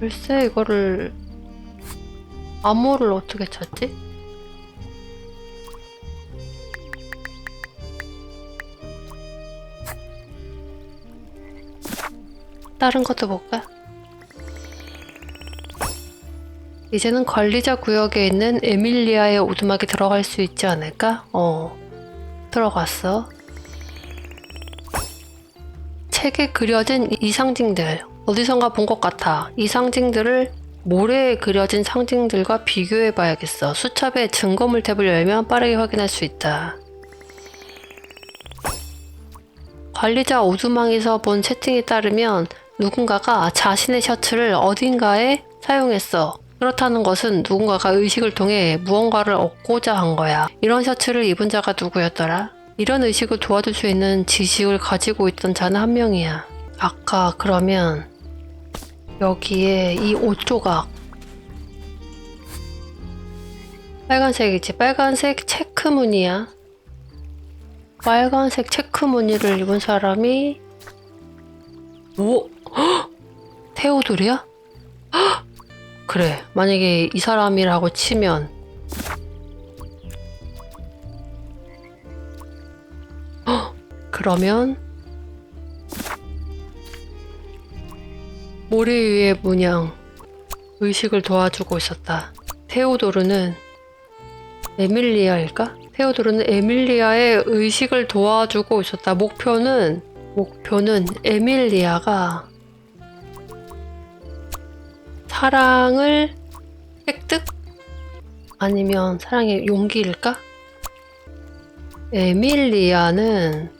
글쎄 이거를 암호를 어떻게 찾지? 다른 것도 볼까? 이제는 관리자 구역에 있는 에밀리아의 오두막에 들어갈 수 있지 않을까? 들어갔어. 책에 그려진 이 상징들 어디선가 본 것 같아. 이 상징들을 모래에 그려진 상징들과 비교해봐야겠어. 수첩에 증거물 탭을 열면 빠르게 확인할 수 있다. 관리자 오두막에서 본 채팅에 따르면 누군가가 자신의 셔츠를 어딘가에 사용했어. 그렇다는 것은 누군가가 의식을 통해 무언가를 얻고자 한 거야. 이런 셔츠를 입은 자가 누구였더라? 이런 의식을 도와줄 수 있는 지식을 가지고 있던 자는 한 명이야. 아까 그러면 여기에 이 옷 조각 빨간색이지. 빨간색 체크 무늬야. 빨간색 체크 무늬를 입은 사람이 오! 헉! 테오돌이야? 헉! 그래, 만약에 이 사람이라고 치면 헉! 그러면 모래 위의 문양 의식을 도와주고 있었다. 테오도르는 에밀리아일까? 테오도르는 에밀리아의 의식을 도와주고 있었다. 목표는 에밀리아가 사랑을 획득? 아니면 사랑의 용기일까? 에밀리아는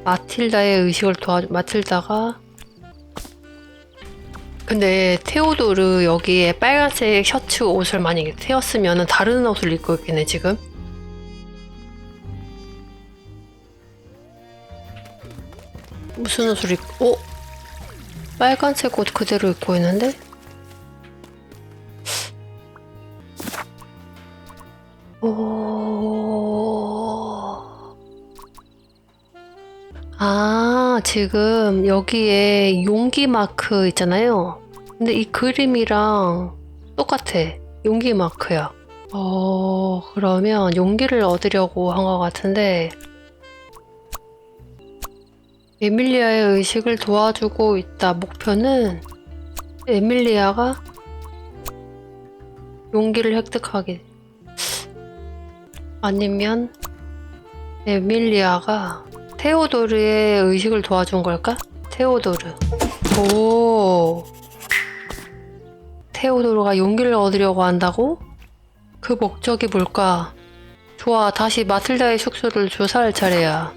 마틸다의 의식을 마틸다가 근데 테오도르 여기에 빨간색 셔츠 옷을 만약에 태웠으면 다른 옷을 입고 있겠네 지금. 무슨 옷을 입고 빨간색 옷 그대로 입고 있는데? 지금 여기에 용기 마크 있잖아요. 근데 이 그림이랑 똑같아. 용기 마크야. 그러면 용기를 얻으려고 한 것 같은데 에밀리아의 의식을 도와주고 있다. 목표는 에밀리아가 용기를 획득하기. 아니면 에밀리아가 테오도르의 의식을 도와준 걸까? 테오도르. 오. 테오도르가 용기를 얻으려고 한다고? 그 목적이 뭘까? 좋아, 다시 마틸다의 숙소를 조사할 차례야.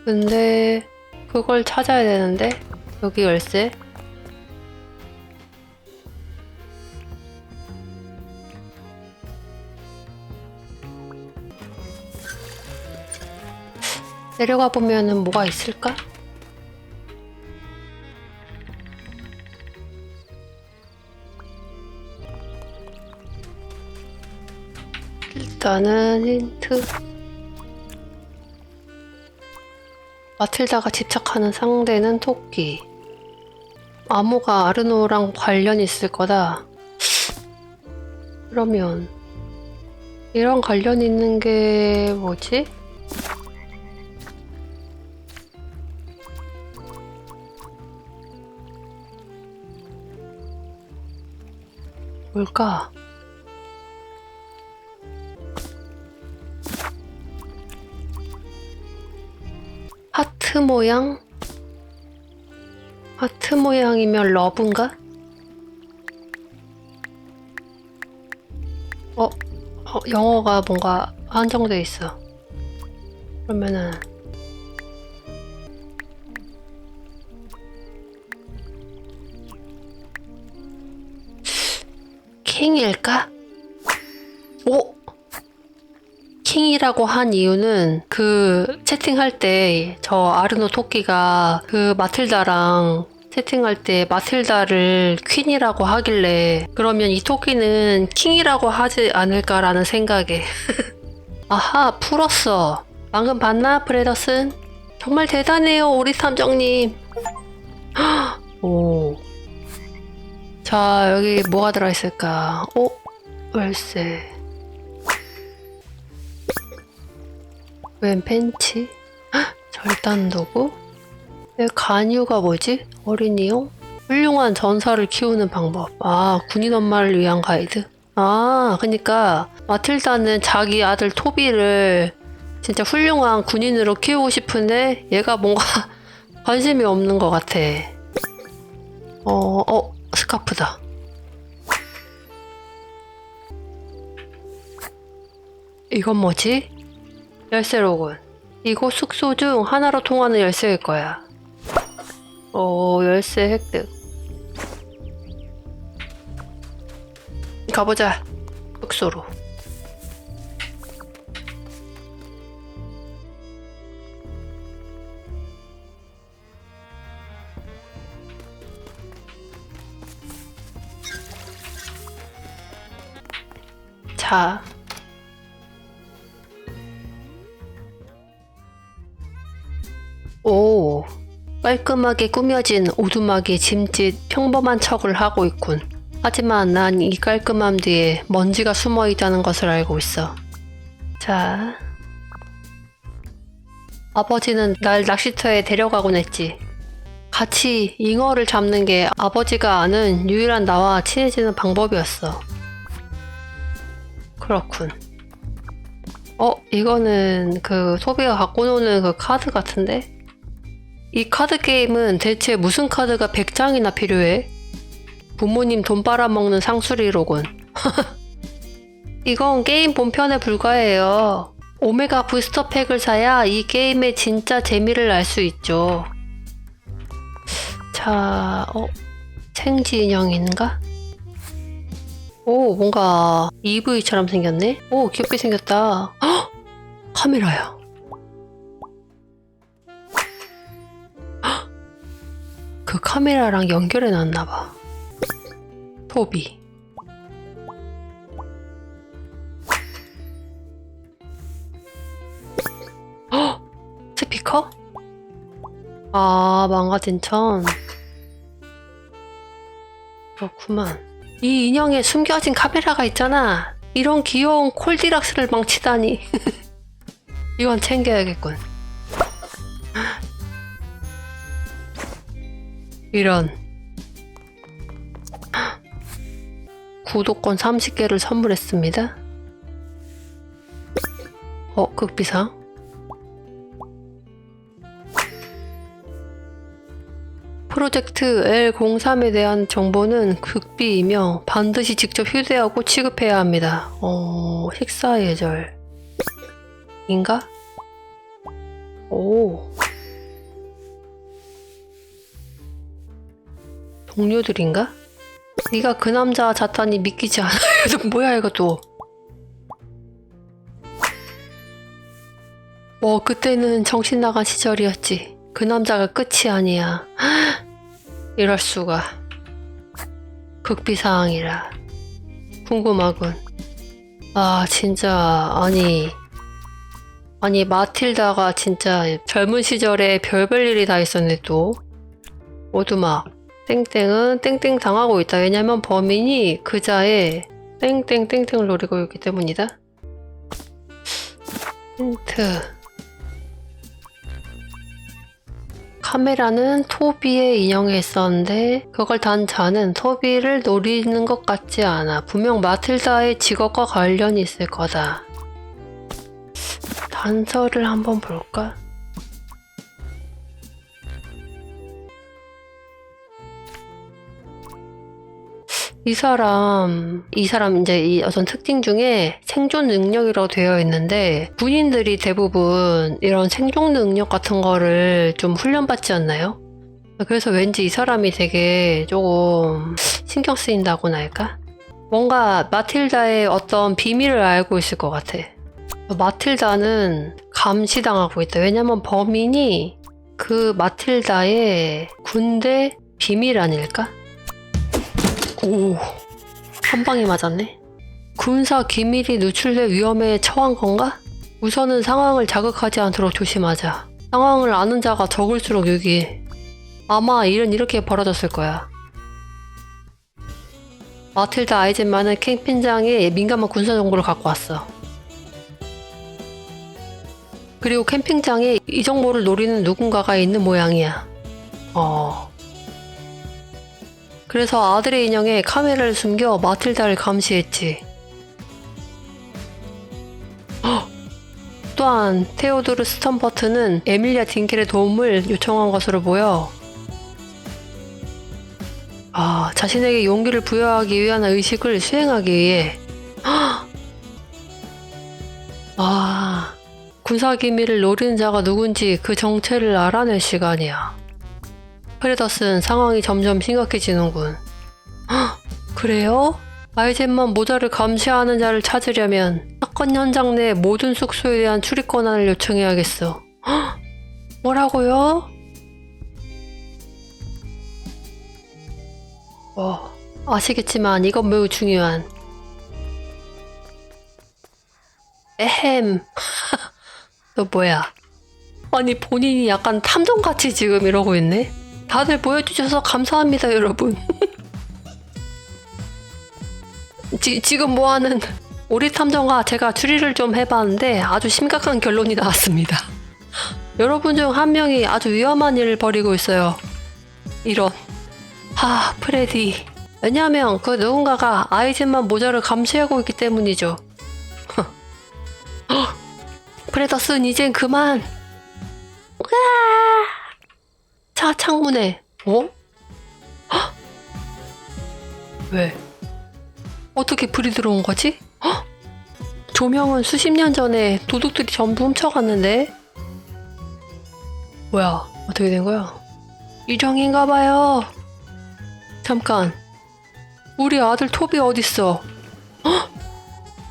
근데 그걸 찾아야 되는데 여기 열쇠. 내려가 보면은 뭐가 있을까? 일단은 힌트. 마틸다가 집착하는 상대는 토끼. 암호가 아르노랑 관련이 있을 거다. 그러면 이런 관련 있는 게 뭐지? 뭘까? 하트 모양? 하트 모양이면 러브인가? 영어가 뭔가 한정돼 있어. 그러면은 킹일까? 킹이라고 한 이유는 그 채팅할 때 저 아르노 토끼가 그 마틸다랑 채팅할 때 마틸다를 퀸이라고 하길래 그러면 이 토끼는 킹이라고 하지 않을까라는 생각에 아하, 풀었어. 방금 봤나, 브레더슨? 정말 대단해요, 오리 탐정님. 오. 자, 여기 뭐가 들어있을까? 열쇠. 웬 팬치? 절단 도구? 간유가 뭐지? 어린이용? 훌륭한 전사를 키우는 방법. 아, 군인 엄마를 위한 가이드? 그니까 마틸다는 자기 아들 토비를 진짜 훌륭한 군인으로 키우고 싶은데 얘가 뭔가 관심이 없는 것 같아. 스카프다. 이건 뭐지? 열쇠로군. 이곳 숙소 중 하나로 통하는 열쇠일 거야. 열쇠 획득. 가보자. 숙소로. 자. 오, 깔끔하게 꾸며진 오두막이 짐짓 평범한 척을 하고 있군. 하지만 난 이 깔끔함 뒤에 먼지가 숨어 있다는 것을 알고 있어. 자, 아버지는 날 낚시터에 데려가곤 했지. 같이 잉어를 잡는 게 아버지가 아는 유일한 나와 친해지는 방법이었어. 그렇군. 이거는 그 소비가 갖고 노는 그 카드 같은데? 이 카드 게임은 대체 무슨 카드가 100장이나 필요해? 부모님 돈 빨아먹는 상수리로군. 이건 게임 본편에 불과해요. 오메가 부스터 팩을 사야 이 게임의 진짜 재미를 알 수 있죠. 자, 생지 인형인가? 오, 뭔가 EV처럼 생겼네? 오, 귀엽게 생겼다. 헉! 카메라야. 그 카메라랑 연결해 놨나봐. 토비. 헉! 스피커? 망가진 천. 그렇구만. 이 인형에 숨겨진 카메라가 있잖아. 이런 귀여운 콜디락스를 망치다니. 이건 챙겨야겠군. 이런. 구독권 30개를 선물했습니다. 극비상. 프로젝트 L03에 대한 정보는 극비이며 반드시 직접 휴대하고 취급해야 합니다. 식사 예절. 인가? 오. 동료들인가? 네가 그 남자 자탄이 믿기지 않아. 뭐야 이거 또. 그때는 정신 나간 시절이었지. 그 남자가 끝이 아니야. 이럴 수가. 극비사항이라. 궁금하군. 진짜 아니 마틸다가 진짜 젊은 시절에 별별 일이 다 있었네 또. 오두막. 땡땡은 땡땡 당하고 있다. 왜냐면 범인이 그자의 땡땡땡땡을 노리고 있기 때문이다. 힌트. 카메라는 토비의 인형에 있었는데 그걸 단 자는 토비를 노리는 것 같지 않아. 분명 마틸다의 직업과 관련이 있을 거다. 단서를 한번 볼까? 이 사람 이제 이 어떤 특징 중에 생존 능력이라고 되어 있는데 군인들이 대부분 이런 생존 능력 같은 거를 좀 훈련받지 않나요? 그래서 왠지 이 사람이 되게 조금 신경 쓰인다고나 할까? 뭔가 마틸다의 어떤 비밀을 알고 있을 것 같아. 마틸다는 감시당하고 있다. 왜냐면 범인이 그 마틸다의 군대 비밀 아닐까? 오, 한 방에 맞았네. 군사 기밀이 누출될 위험에 처한 건가? 우선은 상황을 자극하지 않도록 조심하자. 상황을 아는 자가 적을수록 유기해. 아마 일은 이렇게 벌어졌을 거야. 마틸다 아이젠만은 캠핑장에 민감한 군사 정보를 갖고 왔어. 그리고 캠핑장에 이 정보를 노리는 누군가가 있는 모양이야. 그래서 아들의 인형에 카메라를 숨겨 마틸다를 감시했지. 또한 테오도르 스턴버트는 에밀리아 딩켈의 도움을 요청한 것으로 보여. 자신에게 용기를 부여하기 위한 의식을 수행하기 위해. 군사 기밀을 노리는 자가 누군지 그 정체를 알아낼 시간이야. 프레더스는 상황이 점점 심각해지는군. 그래요? 아이젠만 모자를 감시하는 자를 찾으려면 사건 현장 내 모든 숙소에 대한 출입 권한을 요청해야겠어. 뭐라고요? 아시겠지만 이건 매우 중요한. 에헴. 너 뭐야? 아니 본인이 약간 탐정같이 지금 이러고 있네? 다들 보여주셔서 감사합니다 여러분. 지금 뭐하는. 우리 탐정과 제가 추리를 좀 해봤는데 아주 심각한 결론이 나왔습니다. 여러분 중 한 명이 아주 위험한 일을 벌이고 있어요. 이런. 프레디. 왜냐하면 그 누군가가 아이젠만 모자를 감시하고 있기 때문이죠. 프레더스는 이젠 그만. 차 창문에. 왜? 어떻게 불이 들어온 거지? 조명은 수십 년 전에 도둑들이 전부 훔쳐갔는데? 뭐야? 어떻게 된 거야? 유령인가 봐요. 잠깐. 우리 아들 토비 어딨어?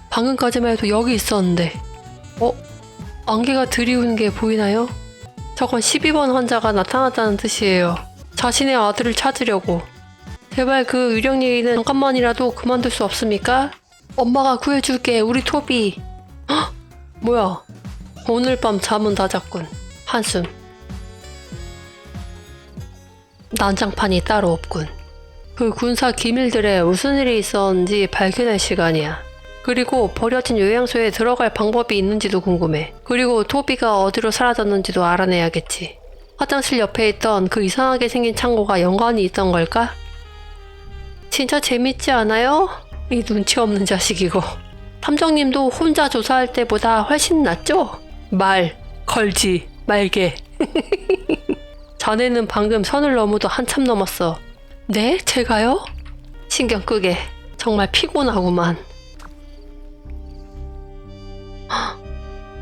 방금까지만 해도 여기 있었는데. 안개가 드리운 게 보이나요? 저건 12번 환자가 나타났다는 뜻이에요. 자신의 아들을 찾으려고. 제발 그 유령 얘기는 잠깐만이라도 그만둘 수 없습니까? 엄마가 구해줄게, 우리 토비. 뭐야? 오늘 밤 잠은 다 잤군. 한숨. 난장판이 따로 없군. 그 군사 기밀들에 무슨 일이 있었는지 밝혀낼 시간이야. 그리고 버려진 요양소에 들어갈 방법이 있는지도 궁금해. 그리고 토비가 어디로 사라졌는지도 알아내야겠지. 화장실 옆에 있던 그 이상하게 생긴 창고가 연관이 있던 걸까? 진짜 재밌지 않아요? 이 눈치 없는 자식이고. 탐정님도 혼자 조사할 때보다 훨씬 낫죠? 말, 걸지, 말게. 자네는 방금 선을 넘어도 한참 넘었어. 네? 제가요? 신경 끄게. 정말 피곤하구만.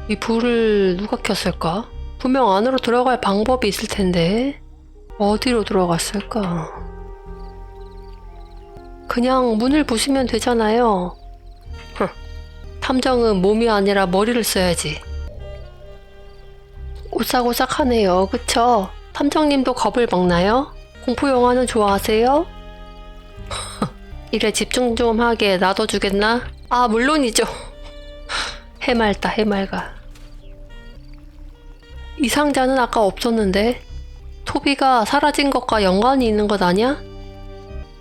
이 불을 누가 켰을까? 분명 안으로 들어갈 방법이 있을 텐데. 어디로 들어갔을까? 그냥 문을 부수면 되잖아요. 탐정은 몸이 아니라 머리를 써야지. 오싹오싹하네요. 그쵸? 탐정님도 겁을 먹나요? 공포 영화는 좋아하세요? 일에 집중 좀 하게 놔둬주겠나? 물론이죠. 해맑다, 해맑아. 이 상자는 아까 없었는데 토비가 사라진 것과 연관이 있는 것 아냐?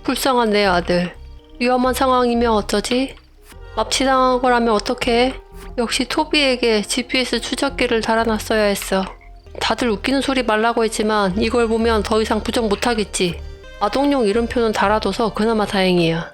불쌍한 내 아들. 위험한 상황이면 어쩌지? 납치당한 거라면 어떡해? 역시 토비에게 GPS 추적기를 달아놨어야 했어. 다들 웃기는 소리 말라고 했지만 이걸 보면 더 이상 부정 못하겠지. 아동용 이름표는 달아둬서 그나마 다행이야.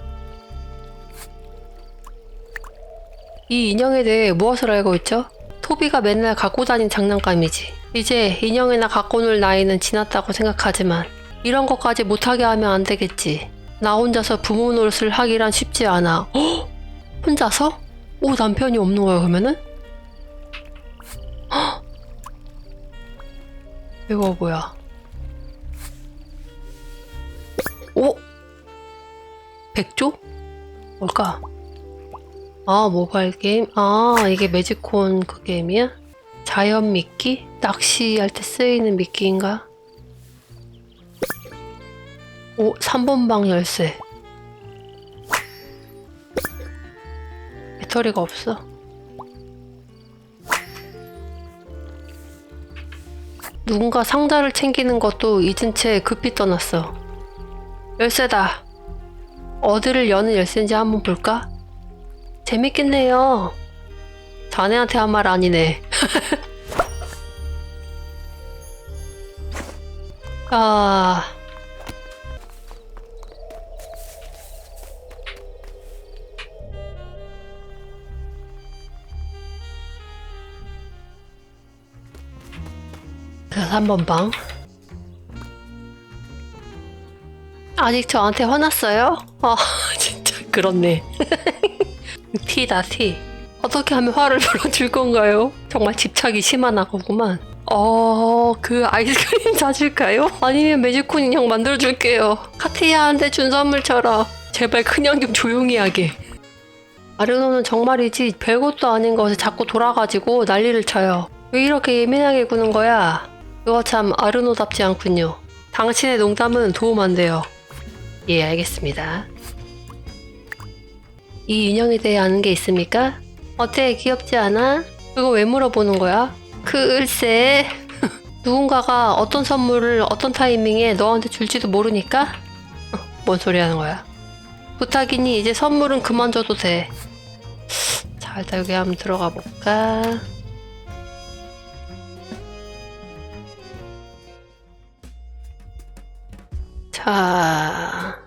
이 인형에 대해 무엇을 알고 있죠? 토비가 맨날 갖고 다닌 장난감이지. 이제 인형이나 갖고 놀 나이는 지났다고 생각하지만 이런 것까지 못하게 하면 안 되겠지. 나 혼자서 부모 노릇을 하기란 쉽지 않아. 혼자서? 남편이 없는 거야 그러면은? 이거 뭐야? 백조? 뭘까? 모바일 게임? 이게 매직콘 그 게임이야? 자연 미끼? 낚시할 때 쓰이는 미끼인가? 3번 방 열쇠. 배터리가 없어. 누군가 상자를 챙기는 것도 잊은 채 급히 떠났어. 열쇠다. 어디를 여는 열쇠인지 한번 볼까? 재밌겠네요. 자네한테 한 말 아니네. 아... 자, 3번 방. 아직 저한테 화났어요? 아, 진짜 그렇네. 티다, 티. 어떻게 하면 화를 풀어줄 건가요? 정말 집착이 심한 거구만. 그 아이스크림 사줄까요? 아니면 매직콘 인형 만들어줄게요. 카티아한테 준 선물처럼. 제발 그냥 좀 조용히 하게. 아르노는 정말이지 별것도 아닌 것에 자꾸 돌아가지고 난리를 쳐요. 왜 이렇게 예민하게 구는 거야? 이거 참 아르노답지 않군요. 당신의 농담은 도움 안 돼요. 예, 알겠습니다. 이 인형에 대해 아는 게 있습니까? 어때, 귀엽지 않아? 그거 왜 물어보는 거야? 글쎄... 누군가가 어떤 선물을 어떤 타이밍에 너한테 줄지도 모르니까? 뭔 소리 하는 거야? 부탁이니 이제 선물은 그만 줘도 돼. 자, 일단 여기 한번 들어가 볼까? 자...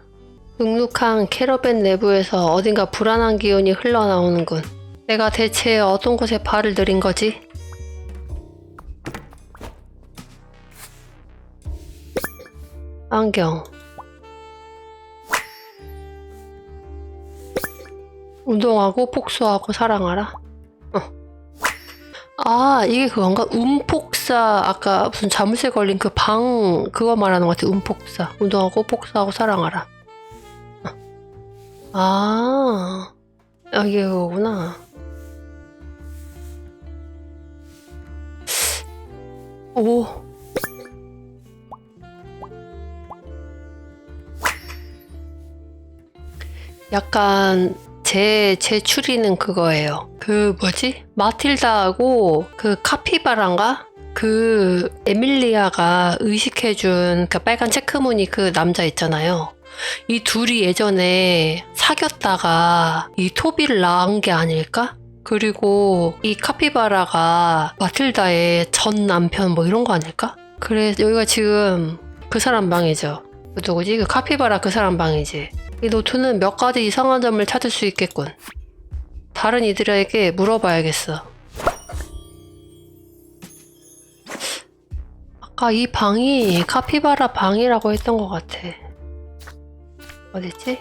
눅눅한 캐러밴 내부에서 어딘가 불안한 기운이 흘러나오는군. 내가 대체 어떤 곳에 발을 들인 거지? 안경. 운동하고 복수하고 사랑하라. 아, 이게 그건가? 움폭사. 아까 무슨 자물쇠 걸린 그 방 그거 말하는 것 같아. 움폭사. 운동하고 복수하고 사랑하라. 아, 이게 그거구나. 오. 약간 제 추리는 그거예요. 그 뭐지? 마틸다하고 그 카피바라인가? 그 에밀리아가 의식해준 그 빨간 체크무늬 그 남자 있잖아요. 이 둘이 예전에 사귀었다가 이 토비를 낳은 게 아닐까? 그리고 이 카피바라가 마틸다의 전 남편 뭐 이런 거 아닐까? 그래, 여기가 지금 그 사람 방이죠. 그 누구지? 그 카피바라 그 사람 방이지. 이 노트는 몇 가지 이상한 점을 찾을 수 있겠군. 다른 이들에게 물어봐야겠어. 아까 이 방이 카피바라 방이라고 했던 것 같아. 어딨지?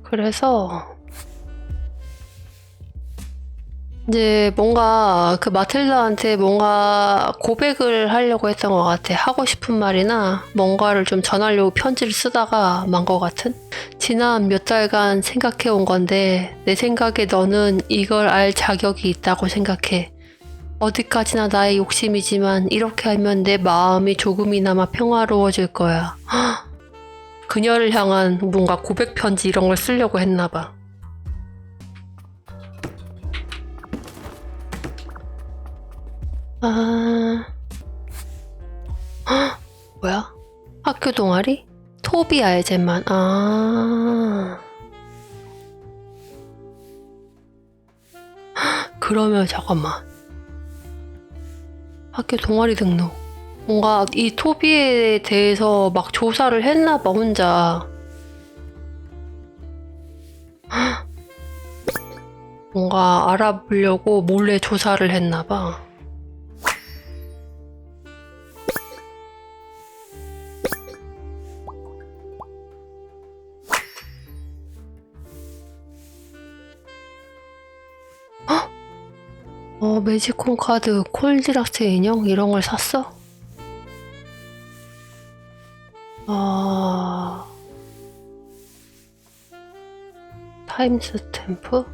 그래서 이제 뭔가 그 마틸다한테 뭔가 고백을 하려고 했던 것 같아. 하고 싶은 말이나 뭔가를 좀 전하려고 편지를 쓰다가 만 것 같은? 지난 몇 달간 생각해 온 건데 내 생각에 너는 이걸 알 자격이 있다고 생각해. 어디까지나 나의 욕심이지만 이렇게 하면 내 마음이 조금이나마 평화로워질 거야. 그녀를 향한 뭔가 고백 편지 이런 걸 쓰려고 했나 봐. 뭐야? 학교 동아리? 토비 알제만. 그러면 잠깐만. 학교 동아리 등록. 뭔가 이 토비에 대해서 막 조사를 했나봐, 혼자. 뭔가 알아보려고 몰래 조사를 했나봐. 매직콘 카드, 콜드락스 인형 이런 걸 샀어? 타임 스탬프?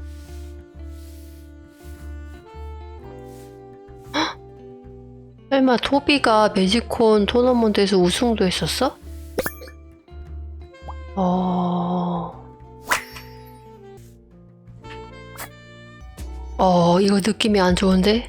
설마 토비가 매직콘 토너먼트에서 우승도 했었어? 이거 느낌이 안 좋은데?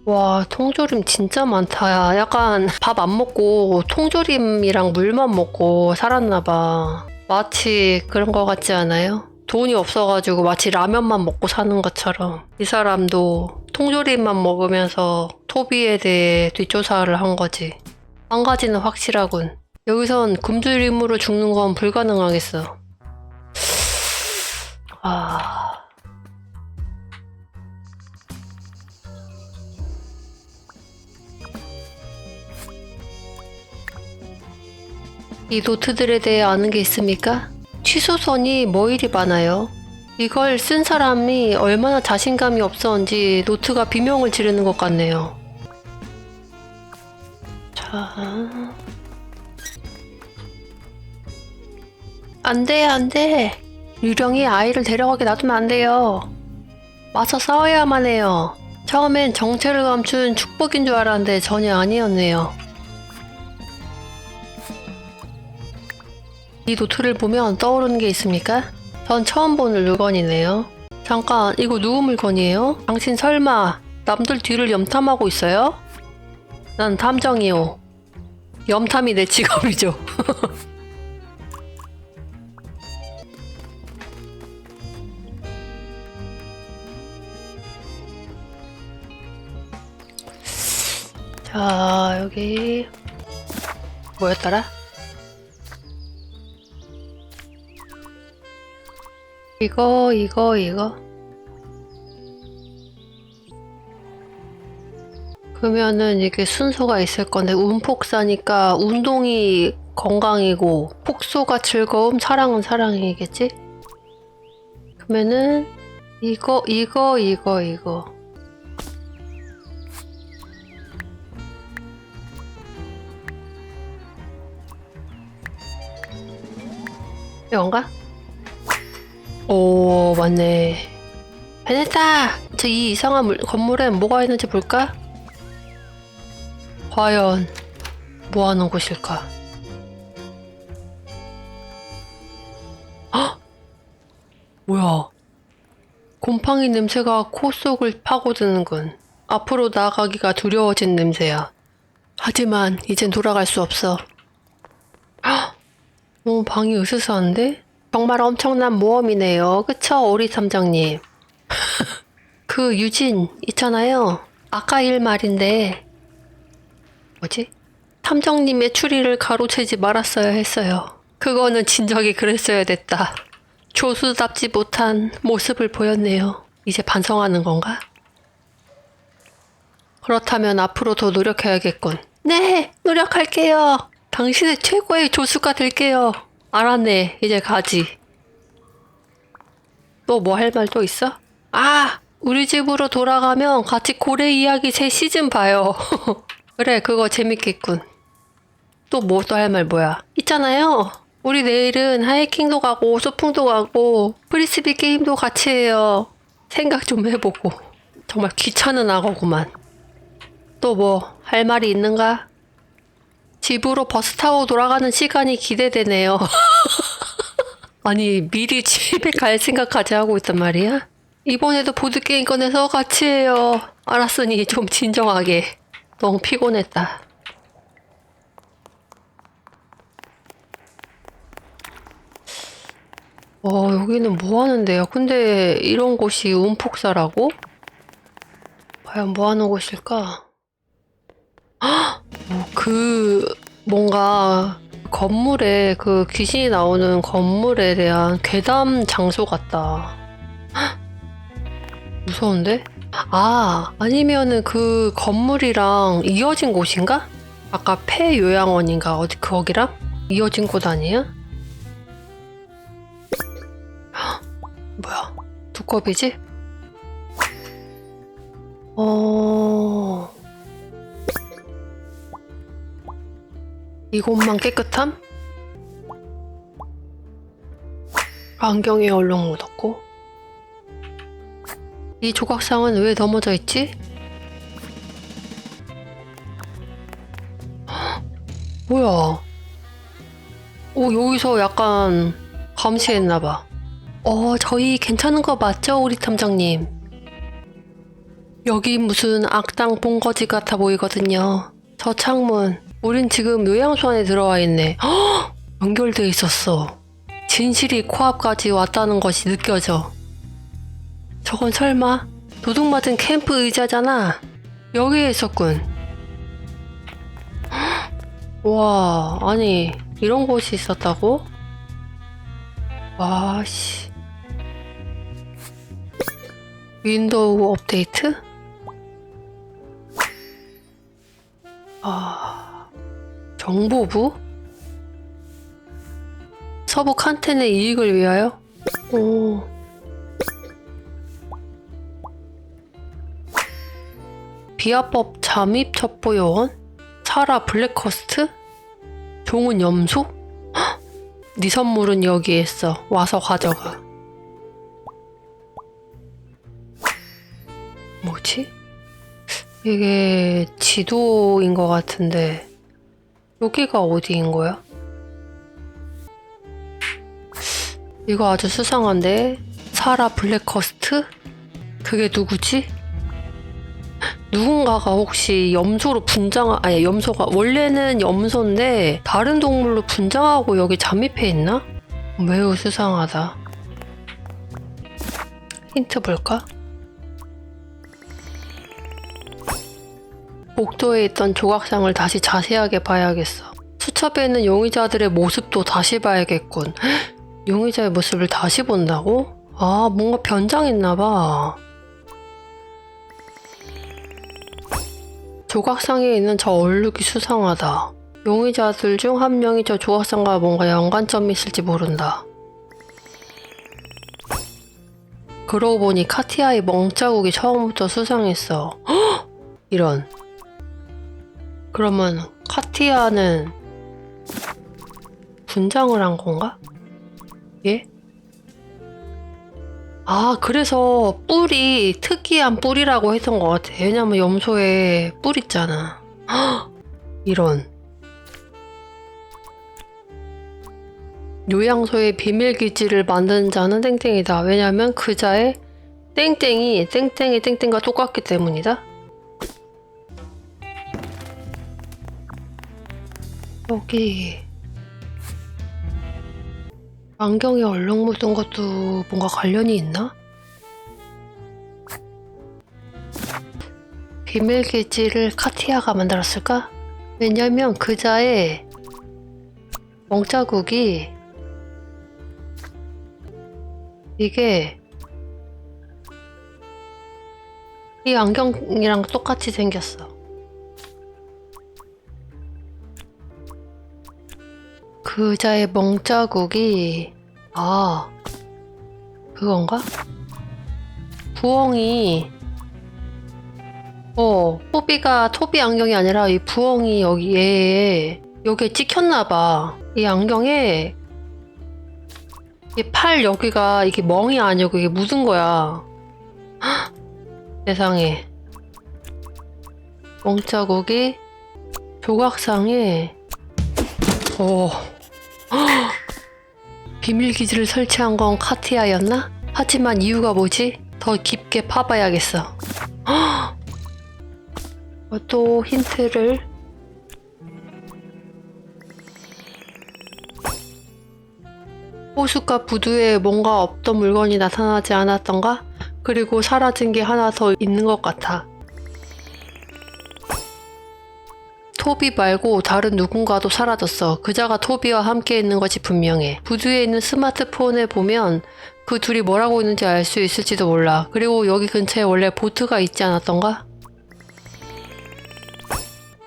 와, 통조림 진짜 많다. 약간 밥 안 먹고 통조림이랑 물만 먹고 살았나봐. 마치 그런 거 같지 않아요? 돈이 없어가지고 마치 라면만 먹고 사는 것처럼 이 사람도 통조림만 먹으면서 토비에 대해 뒷조사를 한 거지. 한 가지는 확실하군. 여기선 굶주림으로 죽는 건 불가능하겠어. 아... 이 노트들에 대해 아는 게 있습니까? 취소선이 뭐 이리 많아요? 이걸 쓴 사람이 얼마나 자신감이 없었는지 노트가 비명을 지르는 것 같네요. 자... 안 돼, 안 돼. 유령이 아이를 데려가게 놔두면 안 돼요. 와서 싸워야만 해요. 처음엔 정체를 감춘 축복인 줄 알았는데 전혀 아니었네요. 이 노트를 보면 떠오르는 게 있습니까? 전 처음 보는 물건이네요. 잠깐, 이거 누구 물건이에요? 당신 설마 남들 뒤를 염탐하고 있어요? 난 탐정이요. 염탐이 내 직업이죠. 자, 여기 뭐였더라? 이거. 그러면은 이게 순서가 있을 건데, 운폭사니까 운동이 건강이고, 폭소가 즐거움, 사랑은 사랑이겠지? 그러면은, 이거. 이건가? 오, 맞네. 베네타! 저 이 이상한 건물엔 뭐가 있는지 볼까? 과연 뭐 하는 곳일까? 헉! 뭐야? 곰팡이 냄새가 코 속을 파고드는군. 앞으로 나아가기가 두려워진 냄새야. 하지만 이젠 돌아갈 수 없어. 헉! 너무 방이 으스스한데? 정말 엄청난 모험이네요. 그쵸, 오리 탐정님? 그 유진 있잖아요. 아까 일 말인데 뭐지? 탐정님의 추리를 가로채지 말았어야 했어요. 그거는 진작에 그랬어야 됐다. 조수답지 못한 모습을 보였네요. 이제 반성하는 건가? 그렇다면 앞으로 더 노력해야겠군. 네, 노력할게요. 당신의 최고의 조수가 될게요. 알았네, 이제 가지. 또 뭐 할 말 또 있어? 아, 우리 집으로 돌아가면 같이 고래 이야기 새 시즌 봐요. 그래, 그거 재밌겠군. 또 뭐 또 할 말 뭐야? 있잖아요. 우리 내일은 하이킹도 가고 소풍도 가고 프리스비 게임도 같이 해요. 생각 좀 해보고. 정말 귀찮은 악어구만. 또 뭐 할 말이 있는가? 집으로 버스 타고 돌아가는 시간이 기대되네요. 아니, 미리 집에 갈 생각까지 하고 있단 말이야? 이번에도 보드게임 꺼내서 같이 해요. 알았으니 좀 진정하게. 너무 피곤했다. 여기는 뭐 하는데요? 근데 이런 곳이 운폭사라고? 과연 뭐 하는 곳일까? 뭔가 건물에 그 귀신이 나오는 건물에 대한 괴담 장소 같다. 무서운데? 아니면은 그 건물이랑 이어진 곳인가? 아까 폐요양원인가 어디 거기랑 이어진 곳 아니야? 뭐야? 두꺼비지? 이곳만 깨끗함? 안경에 얼룩 묻었고 이 조각상은 왜 넘어져 있지? 뭐야? 여기서 약간 감시했나봐. 저희 괜찮은 거 맞죠, 우리 탐정님? 여기 무슨 악당 본거지 같아 보이거든요. 저 창문, 우린 지금 요양소 안에 들어와 있네. 헉! 연결돼 있었어. 진실이 코앞까지 왔다는 것이 느껴져. 저건 설마 도둑맞은 캠프 의자잖아. 여기에 있었군. 헉! 와, 아니 이런 곳이 있었다고? 와, 씨. 윈도우 업데이트? 정보부? 서부 칸텐의 이익을 위하여? 오. 비하법 잠입 첩보 요원? 사라 블랙커스트? 종은 염소? 헉! 네 선물은 여기에 있어. 와서 가져가. 뭐지? 이게 지도인 것 같은데 여기가 어디인 거야? 이거 아주 수상한데? 사라 블랙커스트? 그게 누구지? 누군가가 혹시 염소로 아니 염소가 원래는 염소인데 다른 동물로 분장하고 여기 잠입해 있나? 매우 수상하다. 힌트 볼까? 복도에 있던 조각상을 다시 자세하게 봐야겠어. 수첩에 있는 용의자들의 모습도 다시 봐야겠군. 용의자의 모습을 다시 본다고? 아, 뭔가 변장했나봐. 조각상에 있는 저 얼룩이 수상하다. 용의자들 중 한 명이 저 조각상과 뭔가 연관점이 있을지 모른다. 그러고 보니 카티아의 멍자국이 처음부터 수상했어. 헉! 이런. 그러면 카티아는 분장을 한 건가? 예? 아, 그래서 뿔이 특이한 뿔이라고 했던 것 같아. 왜냐면 염소에 뿔 있잖아. 헉! 이런. 요양소의 비밀기지를 만든 자는 땡땡이다. 왜냐면 그 자의 땡땡이 땡땡과 똑같기 때문이다. 여기 안경에 얼룩 묻은 것도 뭔가 관련이 있나? 비밀기지를 카티아가 만들었을까? 왜냐면 그자의 멍자국이 이게 이 안경이랑 똑같이 생겼어. 그자의 멍자국이 그건가? 부엉이 토비 안경이 아니라 이 부엉이 여기에 찍혔나봐. 이 안경에 이 팔 여기가 이게 멍이 아니고 이게 묻은 거야. 헉! 세상에. 멍자국이 조각상에 비밀기지를 설치한 건 카티아였나? 하지만 이유가 뭐지? 더 깊게 파봐야겠어. 또 힌트를 호숫가 부두에 뭔가 없던 물건이 나타나지 않았던가? 그리고 사라진 게 하나 더 있는 것 같아. 토비 말고 다른 누군가도 사라졌어. 그자가 토비와 함께 있는 것이 분명해. 부두에 있는 스마트폰에 보면 그 둘이 뭐라고 있는지 알 수 있을지도 몰라. 그리고 여기 근처에 원래 보트가 있지 않았던가?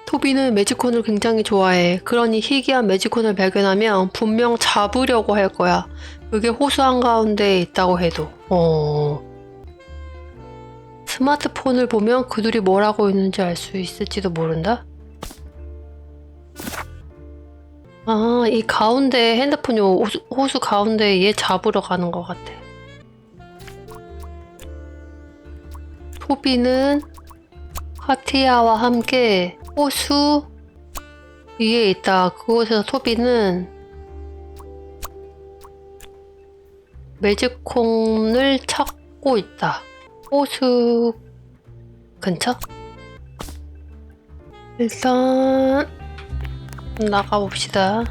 토비는 매지콘을 굉장히 좋아해. 그러니 희귀한 매지콘을 발견하면 분명 잡으려고 할 거야. 그게 호수 한가운데에 있다고 해도. 스마트폰을 보면 그 둘이 뭐라고 있는지 알 수 있을지도 모른다? 이 가운데 핸드폰이 호수 가운데 얘 잡으러 가는 것 같아. 토비는 카티아와 함께 호수 위에 있다. 그곳에서 토비는 매직콘을 찾고 있다. 호수 근처? 일단 나가봅시다.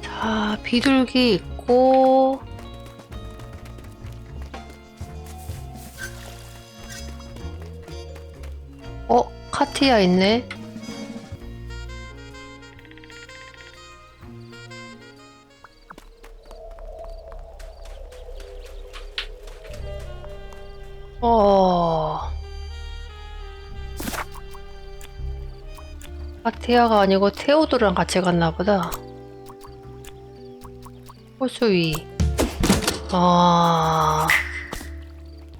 자, 비둘기 있고 카티아 있네. 카티아가 아니고 테오도랑 같이 갔나 보다. 호수 위.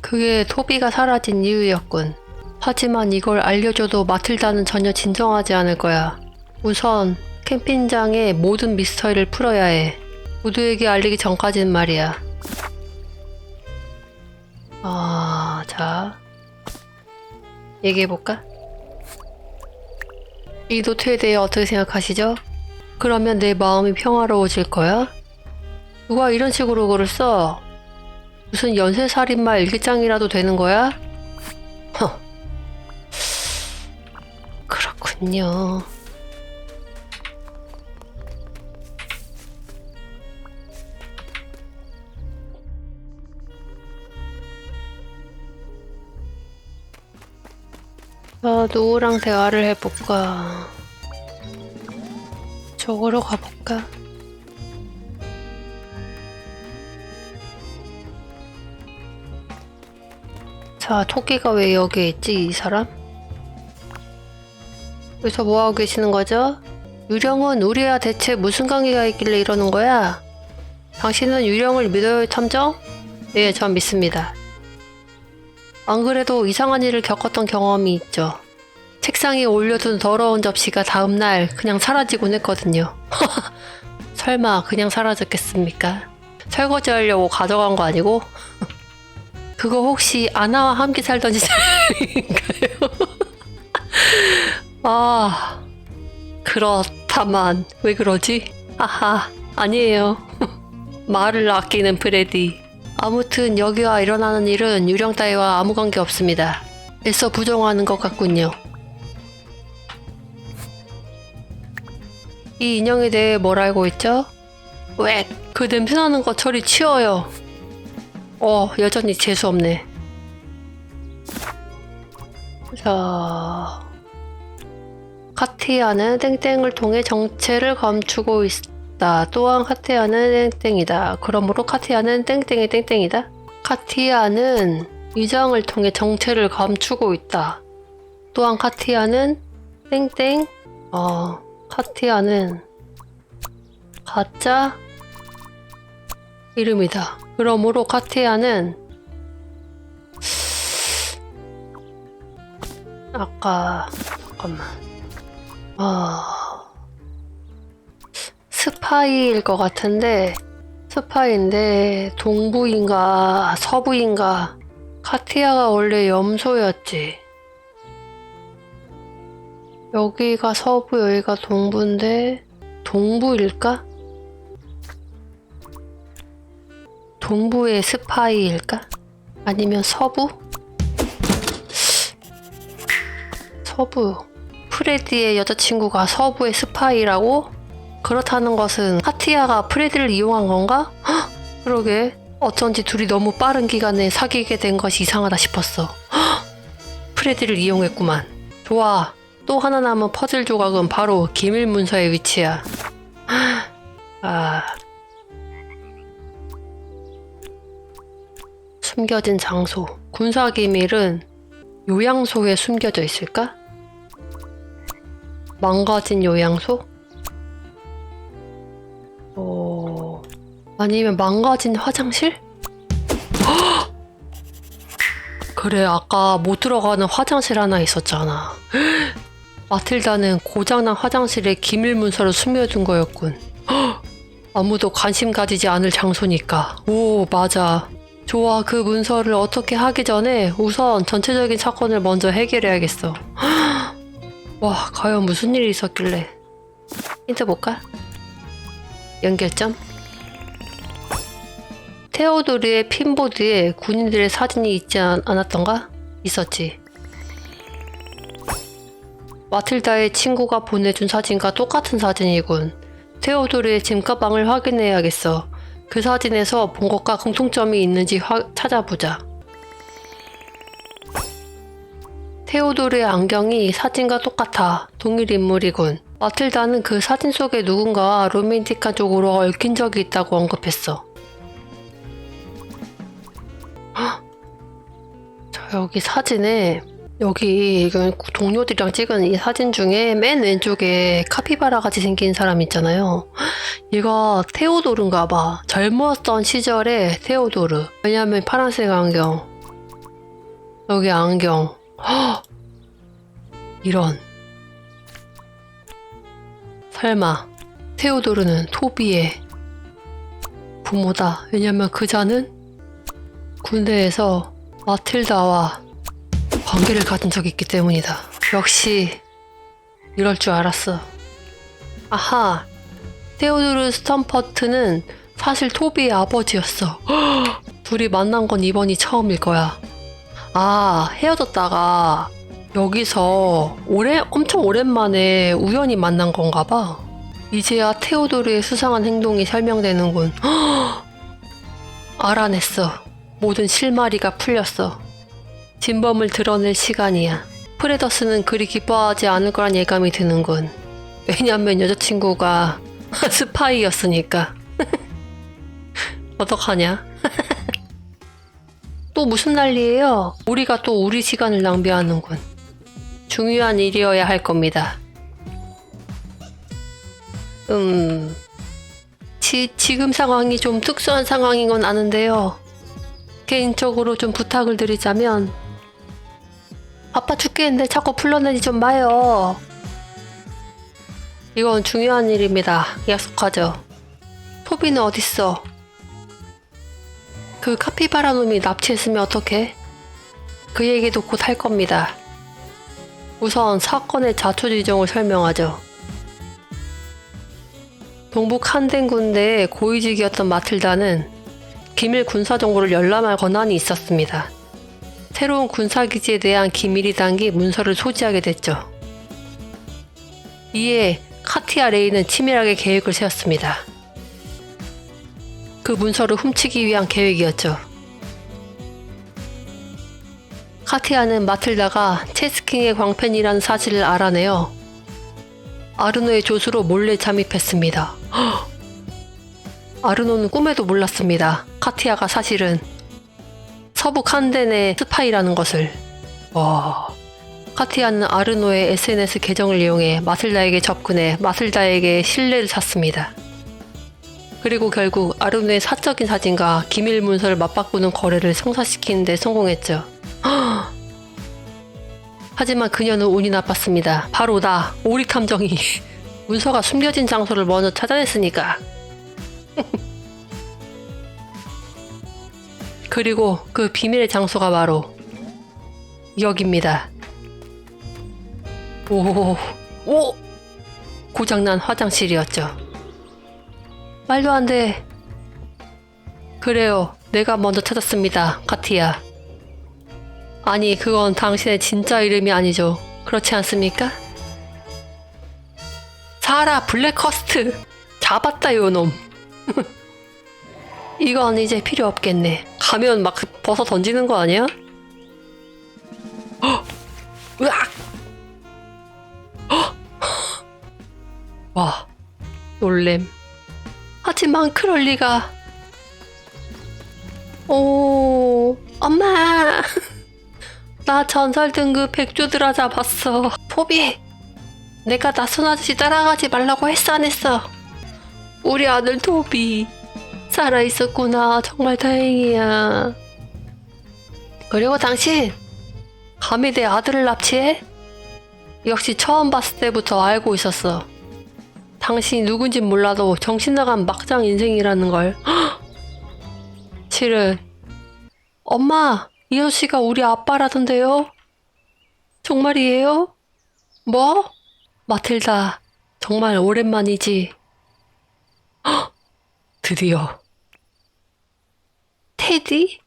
그게 토비가 사라진 이유였군. 하지만 이걸 알려줘도 마틸다는 전혀 진정하지 않을 거야. 우선 캠핑장의 모든 미스터리를 풀어야 해. 모두에게 알리기 전까지는 말이야. 자, 얘기해볼까? 이 노트에 대해 어떻게 생각하시죠? 그러면 내 마음이 평화로워질 거야? 누가 이런 식으로 글을 써? 무슨 연쇄살인마 일기장이라도 되는 거야? 그렇군요. 누구랑 대화를 해볼까? 저거로 가볼까? 자, 토끼가 왜 여기에 있지, 이 사람? 여기서 뭐하고 계시는 거죠? 유령은 우리와 대체 무슨 관계가 있길래 이러는 거야? 당신은 유령을 믿어요, 탐정? 네, 전 믿습니다. 안 그래도 이상한 일을 겪었던 경험이 있죠. 책상에 올려둔 더러운 접시가 다음날 그냥 사라지곤 했거든요. 설마 그냥 사라졌겠습니까? 설거지 하려고 가져간 거 아니고? 그거 혹시 아나와 함께 살던 시절인가요? 그렇다만 왜 그러지? 아니에요. 말을 아끼는 프레디. 아무튼 여기와 일어나는 일은 유령 따위와 아무 관계 없습니다. 애써 부정하는 것 같군요. 이 인형에 대해 뭘 알고 있죠? 왜? 그 냄새나는 거 저리 치워요. 여전히 재수없네. 자, 카티아는 땡땡을 통해 정체를 감추고 있다. 또한 카티아는 땡땡이다. 그러므로 카티아는 땡땡이 땡땡이다. 카티아는 위장을 통해 정체를 감추고 있다. 또한 카티아는 땡땡. 카티아는 가짜 이름이다. 그러므로 카티아는 잠깐만. 스파이일 것 같은데, 스파이인데 동부인가 서부인가? 카티아가 원래 염소였지. 여기가 서부, 여기가 동부인데 동부일까? 동부의 스파이일까? 아니면 서부? 서부. 프레디의 여자친구가 서부의 스파이라고? 그렇다는 것은 카티아가 프레디를 이용한 건가? 헉, 그러게. 어쩐지 둘이 너무 빠른 기간에 사귀게 된 것이 이상하다 싶었어. 헉, 프레디를 이용했구만. 좋아. 또 하나 남은 퍼즐 조각은 바로 기밀 문서의 위치야. 숨겨진 장소. 군사 기밀은 요양소에 숨겨져 있을까? 망가진 요양소? 아니면 망가진 화장실? 헉! 그래, 아까 못 들어가는 화장실 하나 있었잖아. 마틸다는 고장난 화장실에 기밀 문서를 숨겨둔 거였군. 헉! 아무도 관심 가지지 않을 장소니까. 오, 맞아. 좋아, 그 문서를 어떻게 하기 전에 우선 전체적인 사건을 먼저 해결해야겠어. 와, 과연 무슨 일이 있었길래. 힌트 볼까? 연결점? 테오도르의 핀보드에 군인들의 사진이 있지 않았던가? 있었지. 마틸다의 친구가 보내준 사진과 똑같은 사진이군. 테오도르의 짐가방을 확인해야겠어. 그 사진에서 본 것과 공통점이 있는지 찾아보자. 테오도르의 안경이 사진과 똑같아. 동일 인물이군. 마틸다는 그 사진 속에 누군가와 로맨틱한 쪽으로 얽힌 적이 있다고 언급했어. 헉! 저 여기 사진에 여기 동료들이랑 찍은 이 사진 중에 맨 왼쪽에 카피바라 같이 생긴 사람 있잖아요. 얘가 테오도르인가 봐. 젊었던 시절의 테오도르. 왜냐면 파란색 안경. 여기 안경. 헉! 이런. 설마 테오도르는 토비의 부모다. 왜냐면 그자는 군대에서 마틸다와 관계를 가진 적이 있기 때문이다. 역시 이럴 줄 알았어. 아하, 테오도르 스탬퍼트는 사실 토비의 아버지였어. 둘이 만난 건 이번이 처음일 거야. 아, 헤어졌다가 여기서 엄청 오랜만에 우연히 만난 건가 봐. 이제야 테오도르의 수상한 행동이 설명되는군. 알아냈어. 모든 실마리가 풀렸어. 진범을 드러낼 시간이야. 프레더스는 그리 기뻐하지 않을 거란 예감이 드는군. 왜냐면 여자친구가 스파이였으니까. 어떡하냐? 또 무슨 난리예요? 우리가 또 우리 시간을 낭비하는군. 중요한 일이어야 할 겁니다. 지금 상황이 좀 특수한 상황인 건 아는데요. 개인적으로 좀 부탁을 드리자면 아빠 죽겠는데 자꾸 불러내지 좀 마요. 이건 중요한 일입니다. 약속하죠. 토비는 어딨어? 그 카피바라 놈이 납치했으면 어떡해? 그 얘기도 곧 할 겁니다. 우선 사건의 자초지종을 설명하죠. 동북 한덴 군대의 고위직이었던 마틸다는 기밀 군사 정보를 열람할 권한이 있었습니다. 새로운 군사기지에 대한 기밀이 담긴 문서를 소지하게 됐죠. 이에 카티아 레이는 치밀하게 계획을 세웠습니다. 그 문서를 훔치기 위한 계획이었죠. 카티아는 마틸다가 체스킹의 광팬이라는 사실을 알아내어 아르노의 조수로 몰래 잠입했습니다. 아르노는 꿈에도 몰랐습니다. 카티아가 사실은 서북 한덴의 스파이라는 것을. 와. 카티아는 아르노의 SNS 계정을 이용해 마틸다에게 접근해 마틸다에게 신뢰를 샀습니다. 그리고 결국 아르노의 사적인 사진과 기밀 문서를 맞바꾸는 거래를 성사시키는 데 성공했죠. 하지만 그녀는 운이 나빴습니다. 바로 나, 오리탐정이 문서가 숨겨진 장소를 먼저 찾아냈으니까. 그리고 그 비밀의 장소가 바로 여기입니다. 오! 고장난 화장실이었죠. 말도 안 돼. 그래요. 내가 먼저 찾았습니다. 카티야. 아니, 그건 당신의 진짜 이름이 아니죠. 그렇지 않습니까? 사라 블랙커스트! 잡았다, 요놈. 이건 이제 필요 없겠네. 가면 막 벗어 던지는 거 아니야? 헉! 으악! 헉! 와, 놀램. 하지만 그럴 리가. 오, 엄마! 나 전설 등급 백조드라 잡았어. 포비! 내가 낯선 아저씨 따라가지 말라고 했어, 안 했어? 우리 아들 토비. 살아있었구나. 정말 다행이야. 그리고 당신, 감히 내 아들을 납치해? 역시 처음 봤을 때부터 알고 있었어. 당신이 누군진 몰라도 정신 나간 막장 인생이라는 걸. 실은 엄마, 이 아저씨가 우리 아빠라던데요? 정말이에요? 뭐? 마틸다, 정말 오랜만이지. 드디어. 테디?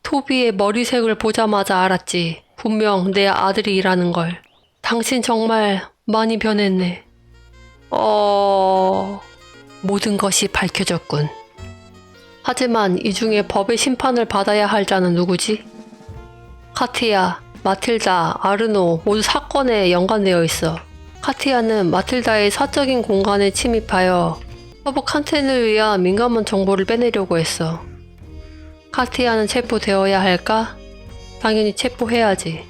토비의 머리색을 보자마자 알았지. 분명 내 아들이라는 걸. 당신 정말 많이 변했네. 모든 것이 밝혀졌군. 하지만 이 중에 법의 심판을 받아야 할 자는 누구지? 카티아, 마틸다, 아르노 모두 사건에 연관되어 있어. 카티아는 마틸다의 사적인 공간에 침입하여 서부 칸텐을 위한 민감한 정보를 빼내려고 했어. 카티아는 체포되어야 할까? 당연히 체포해야지.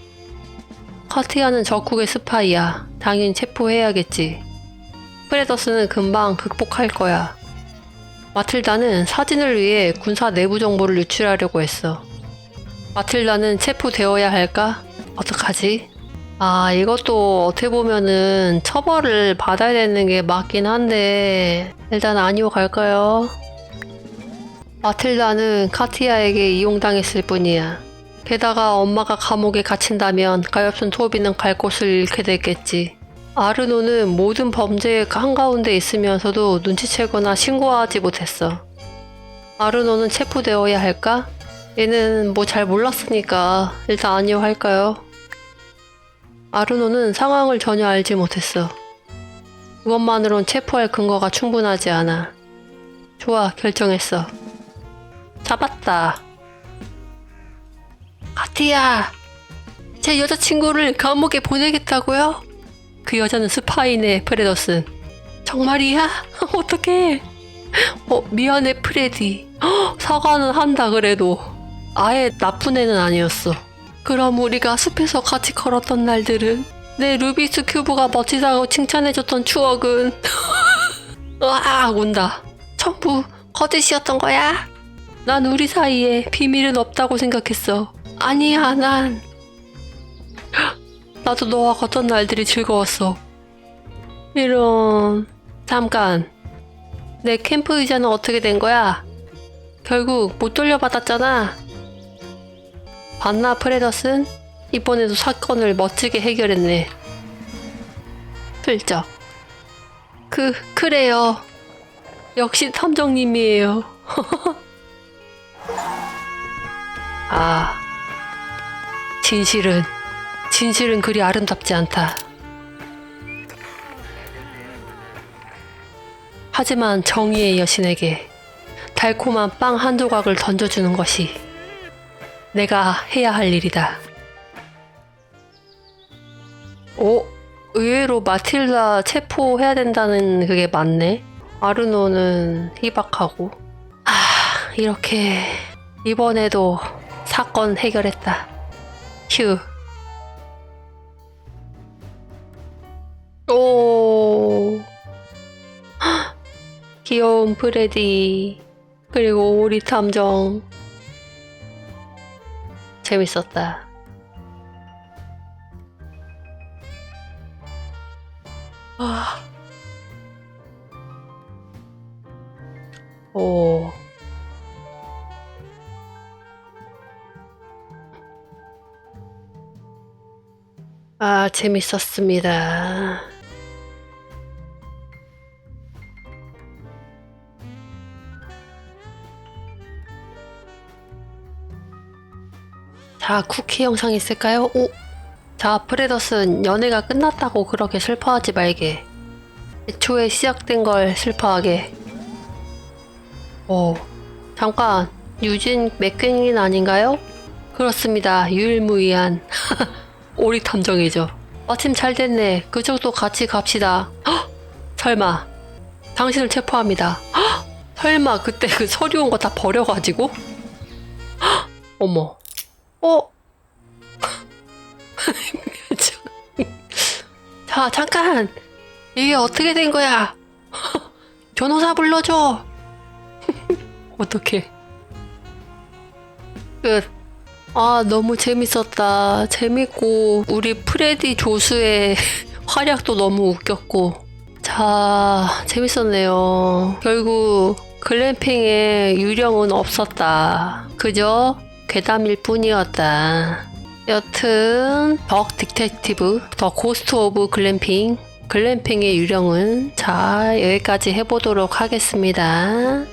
카티아는 적국의 스파이야. 당연히 체포해야겠지. 프레더스는 금방 극복할 거야. 마틸다는 사진을 위해 군사 내부 정보를 유출하려고 했어. 마틸다는 체포되어야 할까? 어떡하지? 이것도 어떻게 보면은 처벌을 받아야 되는 게 맞긴 한데 일단 아니오 갈까요? 마틸다는 카티아에게 이용당했을 뿐이야. 게다가 엄마가 감옥에 갇힌다면 가엾은 토비는 갈 곳을 잃게 됐겠지. 아르노는 모든 범죄의 한가운데 있으면서도 눈치채거나 신고하지 못했어. 아르노는 체포되어야 할까? 얘는 뭐 잘 몰랐으니까 일단 아니오 할까요? 아르노는 상황을 전혀 알지 못했어. 그것만으론 체포할 근거가 충분하지 않아. 좋아, 결정했어. 잡았다. 카티야, 제 여자친구를 감옥에 보내겠다고요? 그 여자는 스파이네, 프레더슨. 정말이야? 어떡해. 미안해, 프레디. 사과는 한다 그래도 아예 나쁜 애는 아니었어. 그럼 우리가 숲에서 같이 걸었던 날들은, 내 루비스 큐브가 멋지다고 칭찬해줬던 추억은 으악 운다. 전부 거짓이었던 거야? 난 우리 사이에 비밀은 없다고 생각했어. 아니야, 나도 너와 걷던 날들이 즐거웠어. 이런... 잠깐, 내 캠프 의자는 어떻게 된 거야? 결국 못 돌려받았잖아. 봤나, 프레더슨? 이번에도 사건을 멋지게 해결했네. 슬쩍. 그래요. 역시 탐정님이에요. 진실은 그리 아름답지 않다. 하지만 정의의 여신에게 달콤한 빵 한 조각을 던져주는 것이 내가 해야 할 일이다. 의외로 마틸다 체포해야 된다는 그게 맞네. 아르노는 희박하고. 이렇게 이번에도 사건 해결했다. 휴. 귀여운 프레디, 그리고 오리 탐정. 재밌었다. 재밌었습니다. 자, 쿠키 영상 있을까요? 자, 프레더슨 연애가 끝났다고 그렇게 슬퍼하지 말게. 애초에 시작된 걸 슬퍼하게. 잠깐, 유진 맥퀸인 아닌가요? 그렇습니다. 유일무이한 오리 탐정이죠. 마침 잘 됐네. 그쪽도 같이 갑시다. 설마 당신을 체포합니다. 설마 그때 그 서류 온 거 다 버려가지고? 어머. 자, 잠깐. 이게 어떻게 된 거야? 변호사 불러줘. 어떡해. 끝. 너무 재밌었다. 재밌고 우리 프레디 조수의 활약도 너무 웃겼고 자, 재밌었네요. 결국 글램핑의 유령은 없었다. 그저 괴담일 뿐이었다. 여튼 덕 디텍티브 더 고스트 오브 글램핑 글램핑의 유령은 자 여기까지 해보도록 하겠습니다.